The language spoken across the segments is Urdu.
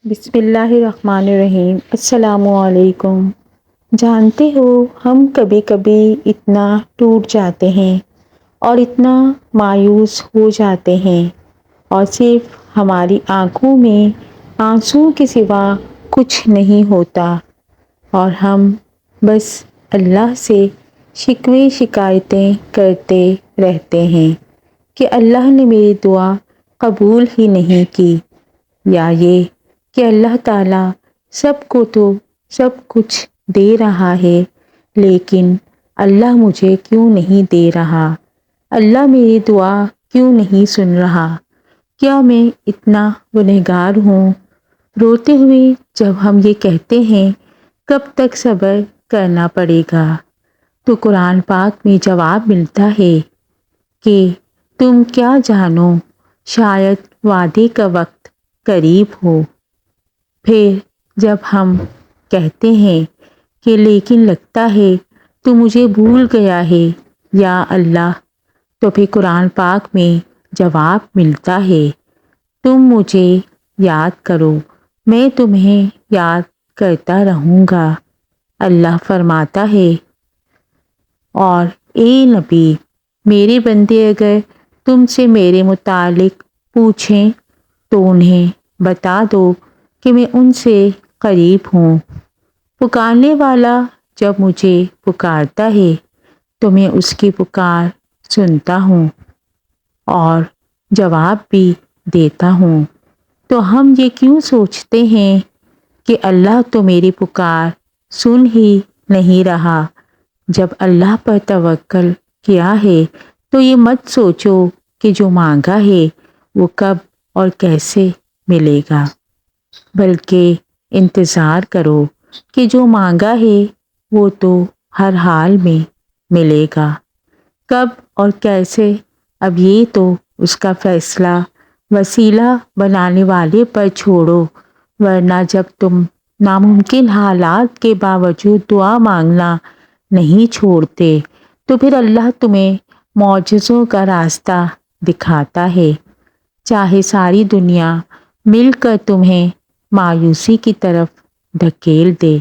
بسم اللہ الرحمن الرحیم۔ السلام علیکم۔ جانتے ہو ہم کبھی کبھی اتنا ٹوٹ جاتے ہیں اور اتنا مایوس ہو جاتے ہیں اور صرف ہماری آنکھوں میں آنسوں کے سوا کچھ نہیں ہوتا اور ہم بس اللہ سے شکوے شکایتیں کرتے رہتے ہیں کہ اللہ نے میری دعا قبول ہی نہیں کی، یا یہ کہ اللہ تعالیٰ سب کو تو سب کچھ دے رہا ہے لیکن اللہ مجھے کیوں نہیں دے رہا، اللہ میری دعا کیوں نہیں سن رہا، کیا میں اتنا گنہگار ہوں۔ روتے ہوئے جب ہم یہ کہتے ہیں کب تک صبر کرنا پڑے گا، تو قرآن پاک میں جواب ملتا ہے کہ تم کیا جانو، شاید وعدے کا وقت قریب ہو۔ پھر جب ہم کہتے ہیں کہ لیکن لگتا ہے تو مجھے بھول گیا ہے یا اللہ، تو پھر قرآن پاک میں جواب ملتا ہے تم مجھے یاد کرو، میں تمہیں یاد کرتا رہوں گا۔ اللہ فرماتا ہے اور اے نبی، میرے بندے اگر تم سے میرے متعلق پوچھیں تو انہیں بتا دو کہ میں ان سے قریب ہوں، پکارنے والا جب مجھے پکارتا ہے تو میں اس کی پکار سنتا ہوں اور جواب بھی دیتا ہوں۔ تو ہم یہ کیوں سوچتے ہیں کہ اللہ تو میری پکار سن ہی نہیں رہا، جب اللہ پر توکل کیا ہے تو یہ مت سوچو کہ جو مانگا ہے وہ کب اور کیسے ملے گا، بلکہ انتظار کرو کہ جو مانگا ہے وہ تو ہر حال میں ملے گا۔ کب اور کیسے، اب یہ تو اس کا فیصلہ وسیلہ بنانے والے پر چھوڑو، ورنہ جب تم ناممکن حالات کے باوجود دعا مانگنا نہیں چھوڑتے تو پھر اللہ تمہیں معجزوں کا راستہ دکھاتا ہے، چاہے ساری دنیا مل کر تمہیں مایوسی کی طرف دھکیل دے،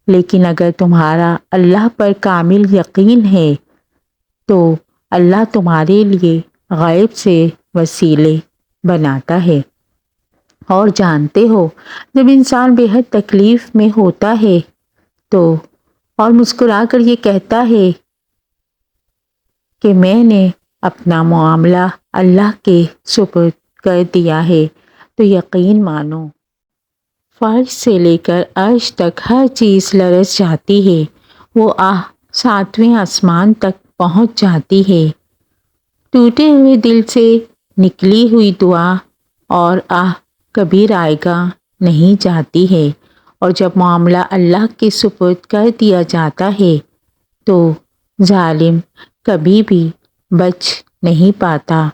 لیکن اگر تمہارا اللہ پر کامل یقین ہے تو اللہ تمہارے لیے غیب سے وسیلے بناتا ہے۔ اور جانتے ہو جب انسان بے حد تکلیف میں ہوتا ہے تو اور مسکرا کر یہ کہتا ہے کہ میں نے اپنا معاملہ اللہ کے سپرد کر دیا ہے، تو یقین مانو فرش سے لے کر عرش تک ہر چیز لرز جاتی ہے، وہ آہ 7ویں آسمان تک پہنچ جاتی ہے۔ ٹوٹے ہوئے دل سے نکلی ہوئی دعا اور آہ کبھی رائگاں نہیں جاتی ہے، اور جب معاملہ اللہ کے سپرد کر دیا جاتا ہے تو ظالم کبھی بھی بچ نہیں پاتا،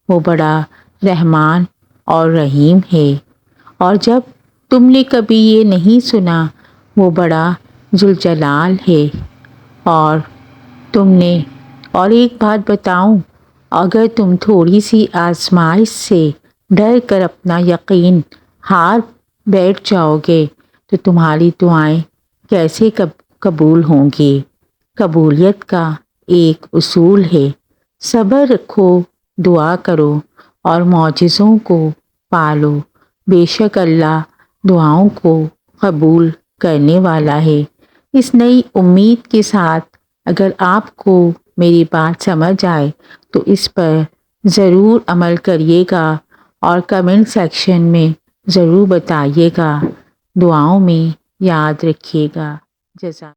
وہ بڑا رحمان اور رحیم ہے۔ اور جب تم نے کبھی یہ نہیں سنا، وہ بڑا ذوالجلال ہے۔ اور تم نے اور ایک بات بتاؤں، اگر تم تھوڑی سی آزمائش سے ڈر کر اپنا یقین ہار بیٹھ جاؤ گے تو تمہاری دعائیں کیسے قبول ہوں گی۔ قبولیت کا ایک اصول ہے، صبر رکھو، دعا کرو اور معجزوں کو پالو، بے شک اللہ دعاؤں کو قبول کرنے والا ہے۔ اس نئی امید کے ساتھ اگر آپ کو میری بات سمجھ آئے تو اس پر ضرور عمل کریے گا اور کمنٹ سیکشن میں ضرور بتائیے گا، دعاؤں میں یاد رکھیے گا۔ جزاک